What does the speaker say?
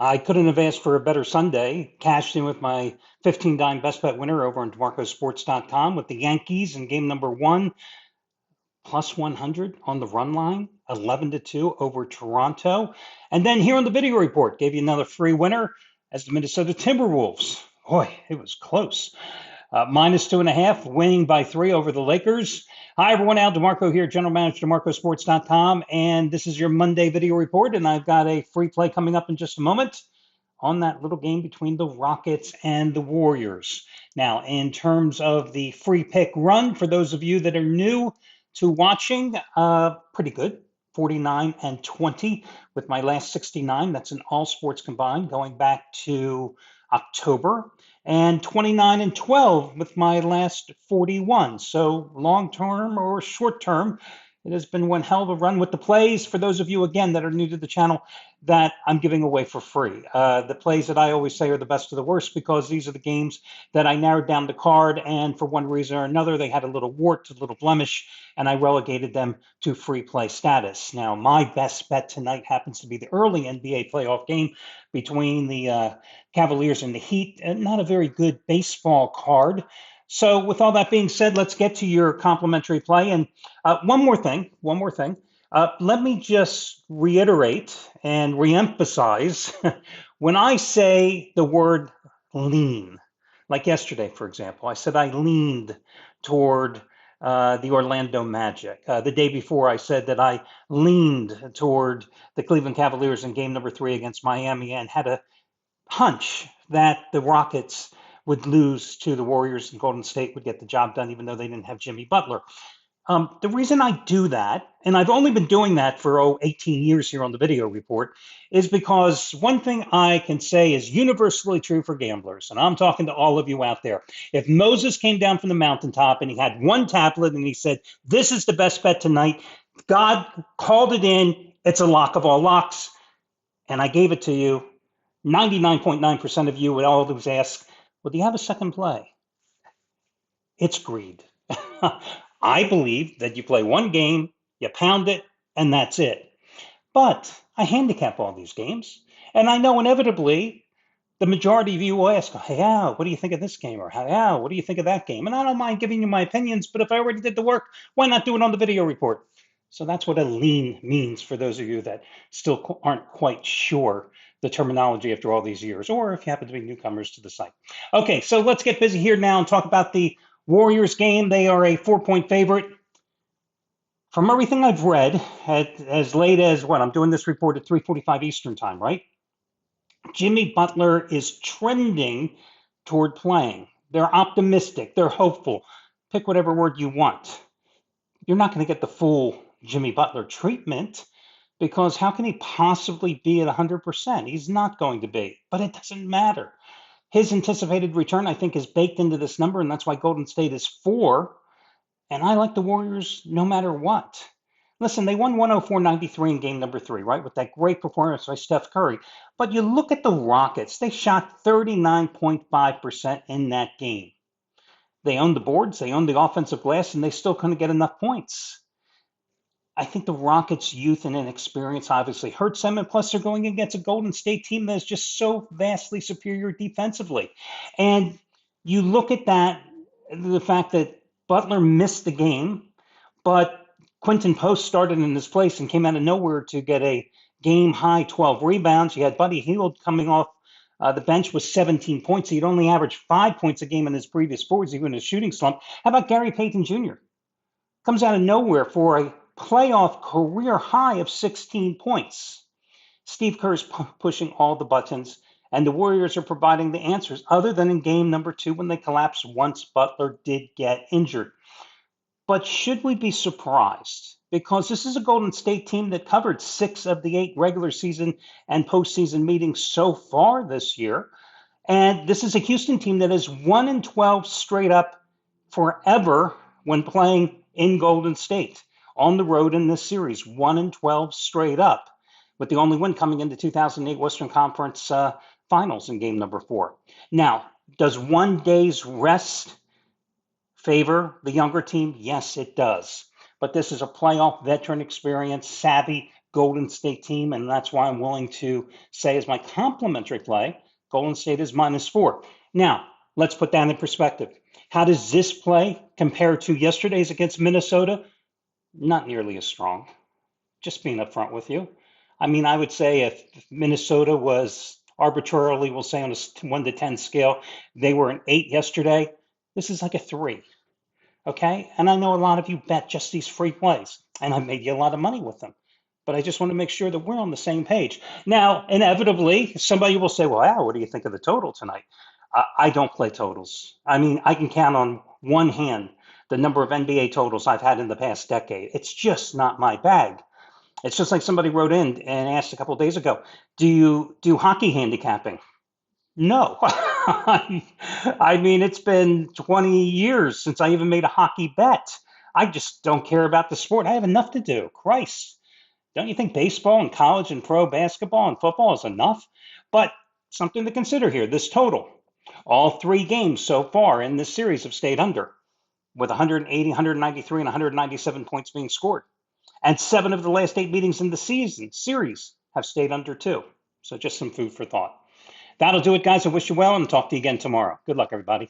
I couldn't have asked for a better Sunday. Cashed in with my 15-dime best bet winner over on DeMarcoSports.com with the Yankees in game number one, plus 100 on the run line, 11-2 over Toronto. And then here on the video report, gave you another free winner as the Minnesota Timberwolves. Boy, it was close. Minus 2.5, winning by 3 over the Lakers. Hi, everyone. Al DeMarco here, General Manager, DeMarcoSports.com. And this is your Monday video report. And I've got a free play coming up in just a moment on that little game between the Rockets and the Warriors. Now, in terms of the free pick run, for those of you that are new to watching, pretty good. 49-20 with my last 69. That's in all sports combined, going back to October. And 29-12 with my last 41. So long term or short term, it has been one hell of a run with the plays. For those of you, again, that are new to the channel, that I'm giving away for free. The plays that I always say are the best of the worst, because these are the games that I narrowed down the card, and for one reason or another, they had a little wart, a little blemish, and I relegated them to free play status. Now, my best bet tonight happens to be the early NBA playoff game between the Cavaliers and the Heat. Not a very good baseball card. So with all that being said, let's get to your complimentary play. And one more thing. Let me just reiterate and reemphasize when I say the word lean, like yesterday, for example, I said I leaned toward the Orlando Magic. The day before, I said that I leaned toward the Cleveland Cavaliers in game number 3 against Miami and had a hunch that the Rockets would lose to the Warriors and Golden State would get the job done, even though they didn't have Jimmy Butler. The reason I do that, and I've only been doing that for 18 years here on the video report, is because one thing I can say is universally true for gamblers, and I'm talking to all of you out there. If Moses came down from the mountaintop and he had one tablet and he said, "This is the best bet tonight," God called it in, it's a lock of all locks, and I gave it to you. 99.9% of you would always ask, well, do you have a second play? It's greed. I believe that you play one game, you pound it, and that's it. But I handicap all these games, and I know inevitably the majority of you will ask, "Hey, Al, what do you think of this game?" Or, "Hey, Al, what do you think of that game?" And I don't mind giving you my opinions, but if I already did the work, why not do it on the video report? So that's what a lean means for those of you that still aren't quite sure the terminology after all these years, or if you happen to be newcomers to the site. Okay, so let's get busy here now and talk about the Warriors game. They are a 4-point favorite. From everything I've read, at as late as what? I'm doing this report at 3:45 Eastern time, right? Jimmy Butler is trending toward playing. They're optimistic. They're hopeful. Pick whatever word you want. You're not going to get the full Jimmy Butler treatment, because how can he possibly be at 100%? He's not going to be, but it doesn't matter. His anticipated return, I think, is baked into this number, and that's why Golden State is 4. And I like the Warriors no matter what. Listen, they won 104-93 in game number 3, right, with that great performance by Steph Curry. But you look at the Rockets, they shot 39.5% in that game. They owned the boards, they owned the offensive glass, and they still couldn't get enough points. I think the Rockets' youth and inexperience obviously hurts them, and plus they're going against a Golden State team that is just so vastly superior defensively. And you look at that, the fact that Butler missed the game, but Quentin Post started in his place and came out of nowhere to get a game-high 12 rebounds. You had Buddy Hield coming off the bench with 17 points. He'd only averaged 5 points a game in his previous 4, even in a shooting slump. How about Gary Payton Jr.? Comes out of nowhere for a playoff career high of 16 points. Steve Kerr's pushing all the buttons, and the Warriors are providing the answers, other than in game number 2 when they collapsed once Butler did get injured. But should we be surprised? Because this is a Golden State team that covered 6 of the 8 regular season and postseason meetings so far this year. And this is a Houston team that is 1-12 straight up forever when playing in Golden State on the road in this series, 1-12 straight up, with the only win coming into 2008 Western Conference Finals in game number 4. Now, does one day's rest favor the younger team? Yes, it does. But this is a playoff veteran experience, savvy Golden State team, and that's why I'm willing to say as my complimentary play, Golden State is -4. Now, let's put that in perspective. How does this play compare to yesterday's against Minnesota? Not nearly as strong, just being upfront with you. I mean, I would say if Minnesota was arbitrarily, we'll say on a 1 to 10 scale, they were an 8 yesterday. This is like a 3. Okay. And I know a lot of you bet just these free plays, and I made you a lot of money with them. But I just want to make sure that we're on the same page. Now, inevitably, somebody will say, well, Al, what do you think of the total tonight? I don't play totals. I mean, I can count on one hand the number of NBA totals I've had in the past decade. It's just not my bag. It's just like somebody wrote in and asked a couple of days ago, do you do hockey handicapping? No. I mean, it's been 20 years since I even made a hockey bet. I just don't care about the sport. I have enough to do. Christ. Don't you think baseball and college and pro basketball and football is enough? But something to consider here, this total. All 3 games so far in this series have stayed under, with 180, 193, and 197 points being scored. And 7 of the last 8 meetings in the series have stayed under too. So just some food for thought. That'll do it, guys. I wish you well and talk to you again tomorrow. Good luck, everybody.